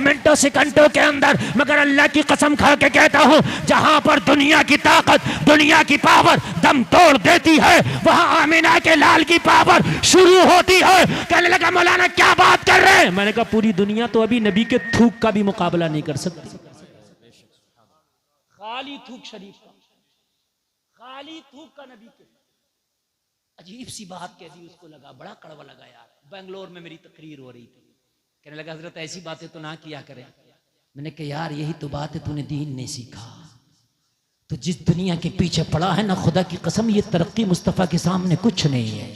मिनटों सेकंडों के अंदर। मगर अल्लाह की कसम खा के कहता हूं, जहां पर दुनिया की ताकत, दुनिया की पावर दम तोड़ देती है, वहां आमिना के लाल की पावर शुरू होती है। कहने लगा मौलाना क्या बात कर रहे हैं? मैंने कहा पूरी दुनिया तो अभी नबी के थूक का भी मुकाबला नहीं कर सकती। खाली थूक शरीफ का, खाली थूक का नबी के। अजीब सी बात कह दी, उसको लगा बड़ा कड़वा लगा यार। बेंगलोर में मेरी तकरीर हो रही थी, कहने लगा हजरत ऐसी बातें तो ना किया करें। मैंने कहा यार यही तो बात है, तूने दीन नहीं सीखा। तो जिस दुनिया के पीछे पड़ा है ना, खुदा की कसम ये तरक्की मुस्तफ़ा के सामने कुछ नहीं है।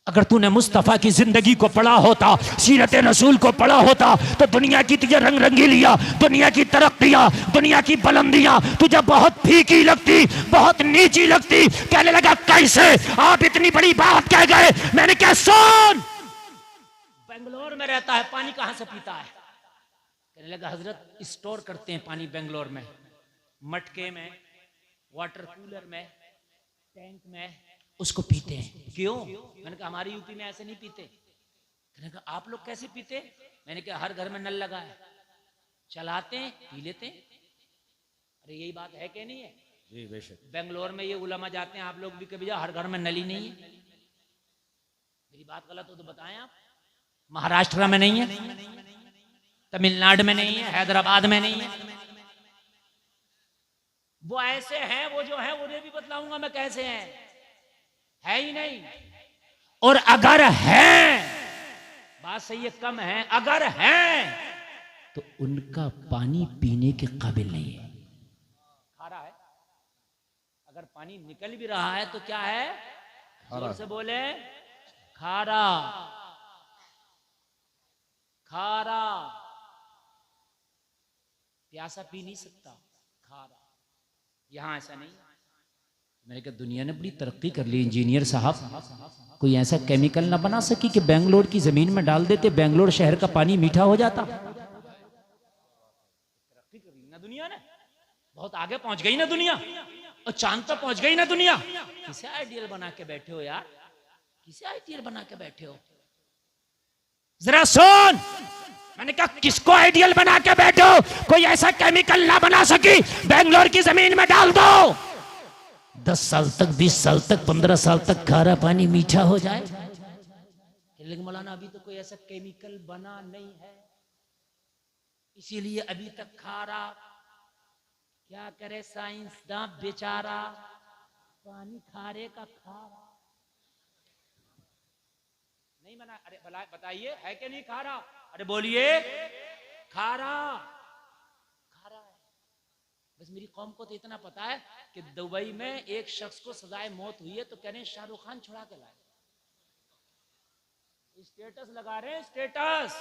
अगर तूने मुस्तफ़ा की जिंदगी को पढ़ा होता, सीरत रसूल को पढ़ा होता, तो दुनिया की तुझे रंग रंगीलियां, दुनिया की तरक्कियां, दुनिया की बुलंदियां तुझे बहुत फीकी लगती, बहुत नीची लगती। कहने लगा कैसे आप इतनी बड़ी बात कह गए? मैंने क्या सुन, बेंगलोर में रहता है, पानी कहां से पीता है? कहने लगा हजरत स्टोर करते हैं पानी बेंगलोर में, मटके में, वाटर कूलर में, टैंक में, उसको पीते हैं। क्यों? मैंने कहा हमारी यूपी में ऐसे नहीं पीते। कहने कहा आप लोग कैसे पीते? मैंने कहा हर घर में नल लगा है, चलाते हैं पी लेते हैं। अरे यही बात है कि नहीं है? जी बेशक। बेंगलोर में ये उलमा जाते हैं, आप लोग भी कभी जाओ, हर घर में नल ही नहीं है। मेरी बात गलत हो तो बताएं आप। महाराष्ट्र में नहीं है, तमिलनाडु में नहीं है, हैदराबाद में नहीं है। वो ऐसे हैं, वो जो है उन्हें भी बतलाऊंगा मैं कैसे हैं, है ही नहीं। और अगर है, बात सही है, कम है, अगर है तो उनका पानी पीने के काबिल नहीं है, खारा है। अगर पानी निकल भी रहा है तो क्या है? जोर से बोले, खारा, खारा। प्यासा पी नहीं सकता, खारा। यहां ऐसा नहीं। मैंने कहा दुनिया ने बड़ी तरक्की कर ली, इंजीनियर साहब कोई ऐसा केमिकल ना बना सकी कि बेंगलोर की जमीन में डाल देते, बेंगलोर शहर का पानी मीठा हो जाता। तरक्की कर ली ना दुनिया ने, बहुत आगे पहुंच गई ना दुनिया, और चांद तक पहुंच गई ना दुनिया। किसे आइडियल बना के बैठे हो यार, किसे आइडियल बना के बैठे हो? जरा सुन, मैंने कहा किसको आइडियल बना के बैठो? कोई ऐसा केमिकल ना बना सकी, बेंगलोर की जमीन में डाल दो, 10 साल तक, 20 साल तक, 15 साल तक खारा पानी मीठा हो जाए। लेकिन मौलाना अभी तो कोई ऐसा केमिकल बना नहीं है, इसीलिए अभी तक खारा। क्या करे साइंसदान बेचारा, पानी खारे का खारा नहीं बना। अरे बताइए है कि नहीं खारा? अरे बोलिए, खारा, खारा है। बस मेरी कौम को तो इतना पता है कि दुबई में एक शख्स को सजाए मौत हुई है तो कह रहे हैं शाहरुख खान छुड़ा के लाए, स्टेटस लगा रहे हैं, स्टेटस।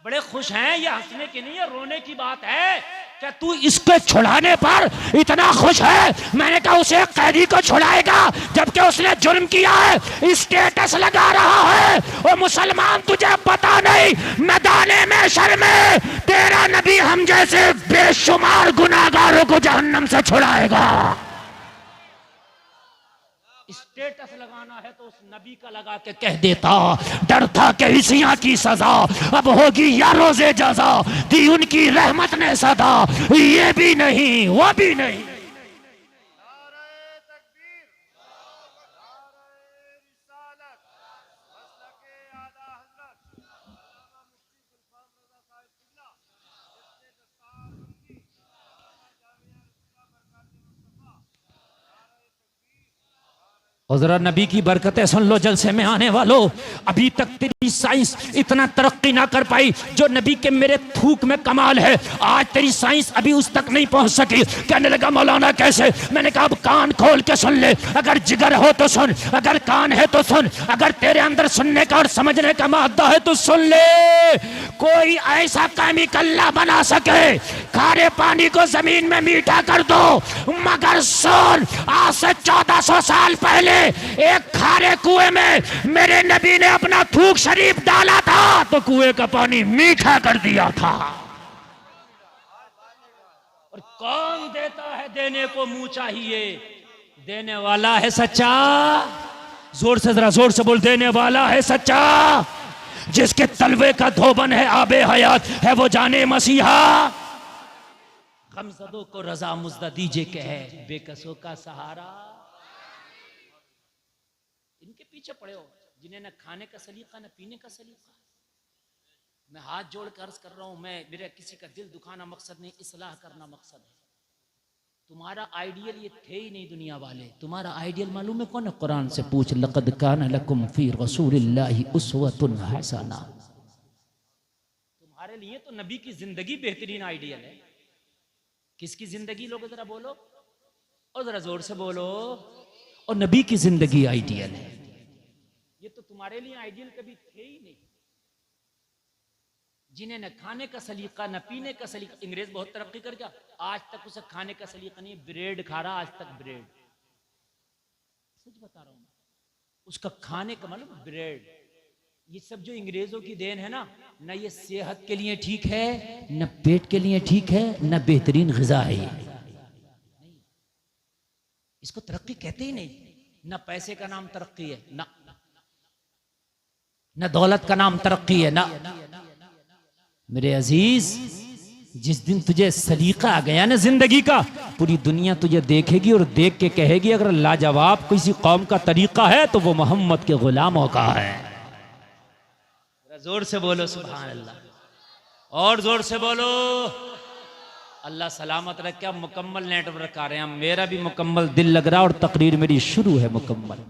बड़े खुश हैं, ये हंसने की नहीं है, रोने की बात है। क्या तू इसके छुड़ाने पर इतना खुश है? मैंने कहा उसे कैदी को छुड़ाएगा जबकि उसने जुर्म किया है, स्टेटस लगा रहा है। ओ मुसलमान तुझे पता नहीं, मैदाने में शर्मे तेरा नबी हम जैसे बेशुमार गुनाहगारों को जहन्नम से छुड़ाएगा। स्टेटस लगाना है तो उस नबी का लगा के कह देता, डर था कि इसियां की सजा अब होगी या रोजे जजा, दी उनकी रहमत ने सदा, ये भी नहीं वो भी नहीं। और जरा नबी की बरकतें सुन लो जलसे में आने वालों। अभी तक तेरी साइंस इतना तरक्की ना कर पाई जो नबी के मेरे थूक में कमाल है। आज तेरी साइंस अभी उस तक नहीं पहुंच सकी। कहने लगा मौलाना कैसे? मैंने कहा अब कान खोल के सुन ले, अगर जिगर हो तो सुन, अगर कान है तो सुन, अगर तेरे अंदर सुनने का और समझने का मादा है तो सुन ले। कोई ऐसा केमिकल ना बना सके खारे पानी को जमीन में मीठा कर दो, मगर सुन, आज से 1400 साल पहले एक खारे कुएं में मेरे नबी ने अपना थूक शरीफ डाला था तो कुएं का पानी मीठा कर दिया था। और कौन देता है? देने को मुंह चाहिए, देने वाला है सच्चा। जोर से, जरा जोर से बोल, देने वाला है सच्चा, जिसके तलवे का धोबन है आबे हयात है वो जाने मसीहा। गमज़दों को रजा मुज़्दा दीजिए के है बेकसों का सहारा। इनके पीछे पड़े हो जिन्हें न खाने का सलीका न पीने का सलीका। मैं हाथ जोड़ कर अर्ज कर रहा हूं, मैं मेरा किसी का दिल दुखाना मकसद नहीं, इस्लाह करना मकसद है। तुम्हारा आइडियल ये थे ही नहीं दुनिया वाले। तुम्हारा आइडियल मालूम है कौन है? कुरान से पूछ, लक़द कान लकुम फी रसूलिल्लाहि उस्वतुन हसना। तुम्हारे लिए तो नबी की जिंदगी बेहतरीन आइडियल है। किसकी जिंदगी लोग जरा बोलो, और जरा जोर से बोलो। और नबी की जिंदगी आइडियल है। ये तो तुम्हारे लिए आइडियल कभी थे ही नहीं। जिन्हें न खाने का सलीका न पीने का सलीका। अंग्रेज बहुत तरक्की कर गया, आज तक उसे खाने का सलीका नहीं, ब्रेड खा रहा आज तक, ब्रेड। सच बता रहा हूं मैं, उसका खाने का मतलब ब्रेड। ये सब जो अंग्रेजों की देन है ना, न ये सेहत के लिए ठीक है, न पेट के लिए ठीक है, न बेहतरीन ग़िज़ा है ये। नहीं, इसको तरक्की कहते ही नहीं। न पैसे का नाम तरक्की है, न दौलत का नाम तरक्की है, ना। मेरे अजीज, जिस दिन तुझे सलीका आ गया ना जिंदगी का, पूरी दुनिया तुझे देखेगी और देख के कहेगी अगर लाजवाब किसी कौम का तरीका है तो वो मोहम्मद के गुलामों का है। जोर से बोलो सुभान अल्लाह, और जोर से बोलो। अल्लाह सलामत रखे। अब मुकम्मल नेटवर्क आ रहे हैं, मेरा भी मुकम्मल दिल लग रहा और तकरीर मेरी शुरू है मुकम्मल।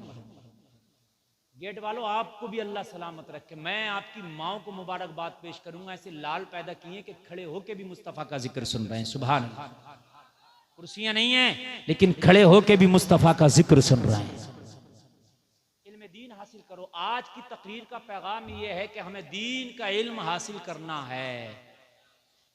गेट वालों आपको भी अल्लाह सलामत रखे। मैं आपकी माओ को मुबारकबाद पेश करूंगा। ऐसे लाल पैदा किए कि खड़े होके भी मुस्तफ़ा का जिक्र सुन रहे हैं। सुभान अल्लाह। कुर्सियां नहीं है लेकिन खड़े होके भी मुस्तफ़ा का जिक्र सुन रहे हैं। इल्म दीन हासिल करो। आज की तकरीर का पैगाम यह है कि हमें दीन का इल्म हासिल करना है।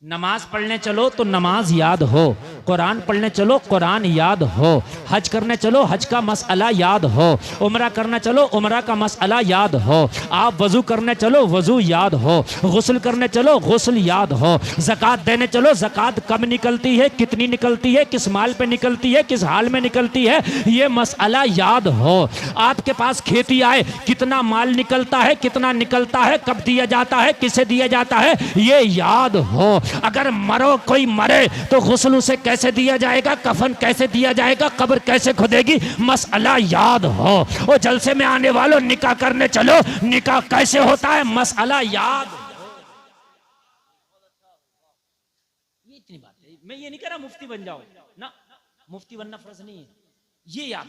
नमाज पढ़ने चलो तो नमाज याद हो, कुरान पढ़ने चलो कुरान याद हो, हज करने चलो हज का मसला याद हो, उम्रा करने चलो उम्रा का मसला याद हो, आप वजू करने चलो वजू याद हो, गुस्ल करने चलो गुस्ल याद हो, ज़कात देने चलो ज़कात कब निकलती है, कितनी निकलती है, किस माल पे निकलती है, किस हाल में निकलती है, ये मसला याद हो। आपके पास खेती आए कितना माल निकलता है, कितना निकलता है, कब दिया जाता है, किसे दिया जाता है, ये याद हो। अगर मरो कोई मरे तो गुस्ल उसे कैसे दिया जाएगा, कफन कैसे दिया जाएगा, कब्र कैसे खुदेगी, मसला याद हो। और जलसे में आने वालों निकाह करने चलो, निकाह कैसे होता है, मसला याद हो। ये इतनी बात है। मैं ये नहीं कह रहा मुफ्ती बन जाओ ना, मुफ्ती बनना फर्ज नहीं है, ये याद।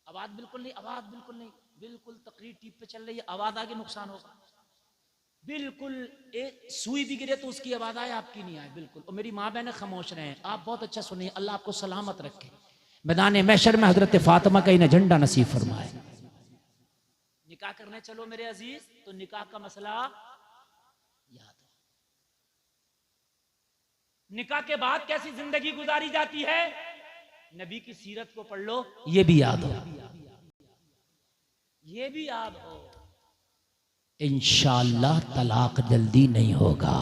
आवाज बिल्कुल नहीं, आवाज बिल्कुल नहीं, बिल्कुल तकरीर टीप पे चल रही है, आवाज आगे नुकसान होगा। बिल्कुल सुई भी गिरे तो उसकी आवाज आए, आपकी नहीं आए, बिल्कुल। और मेरी माँ बहनें खामोश रहे, आप बहुत अच्छा सुनिए। अल्लाह आपको सलामत रखे, मैदान महशर में हजरत फातिमा का इन्हें झंडा नसीब फरमाए। निकाह करने चलो मेरे अजीज तो निकाह का मसला याद हो। निकाह के बाद कैसी जिंदगी गुजारी जाती है, नबी की सीरत को पढ़ लो, ये भी याद हो, ये भी याद हो। इंशाअल्लाह तलाक जल्दी नहीं होगा।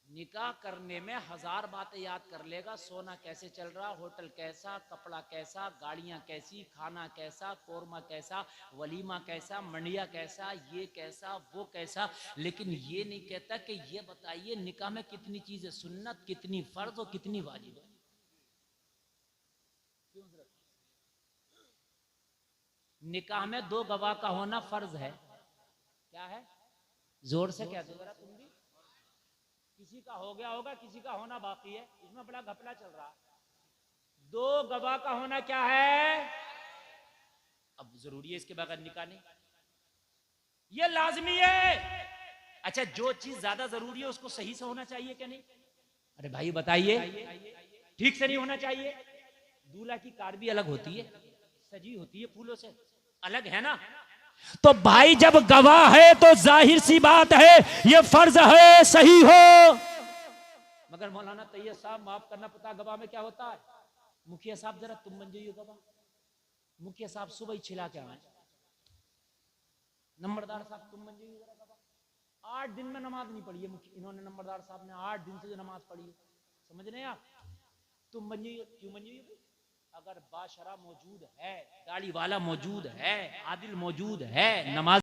निकाह करने में 1000 बातें याद कर लेगा। सोना कैसे चल रहा, होटल कैसा, कपड़ा कैसा, गाड़ियां कैसी, खाना कैसा, कोरमा कैसा, वलीमा कैसा, मंडिया कैसा, ये कैसा वो कैसा, लेकिन ये नहीं कहता कि ये बताइए निकाह में कितनी चीजें सुन्नत, कितनी फर्ज और कितनी वाजिब है। निकाह में 2 गवाह का होना फर्ज है। क्या है, जोर से क्या दो तुम भी। किसी का हो गया होगा, किसी का होना बाकी है, इसमें बड़ा घपला चल रहा। 2 गवाह का होना क्या है, अब जरूरी है, इसके बगैर निकाह नहीं, ये लाजमी है। अच्छा, जो चीज ज्यादा जरूरी है उसको सही से होना चाहिए क्या नहीं? अरे भाई बताइए, ठीक से नहीं होना चाहिए। दूल्हा की कार भी अलग होती है, सजी होती है फूलों से, अलग है ना। तो भाई जब गवाह है तो जाहिर सी बात है ये फर्ज है सही हो। मगर मौलाना तैयब साहब माफ करना, पता गवाह में क्या होता है? मुखिया साहब जरा तुम बन जाइए गवाह। मुखिया साहब सुबह ही छिला के आए, नंबरदार साहब तुम बन जाइए जरा गवाह। 8 दिन में नमाज नहीं पढ़ी है इन्होंने, नंबरदार साहब ने 8 दिन से नमाज पढ़ी है, समझ रहे हैं आप? तुम बन जाइए, क्यों बन जाइए? अगर बाशरा मौजूद है, दाढ़ी वाला मौजूद है, आदिल मौजूद है, नमाज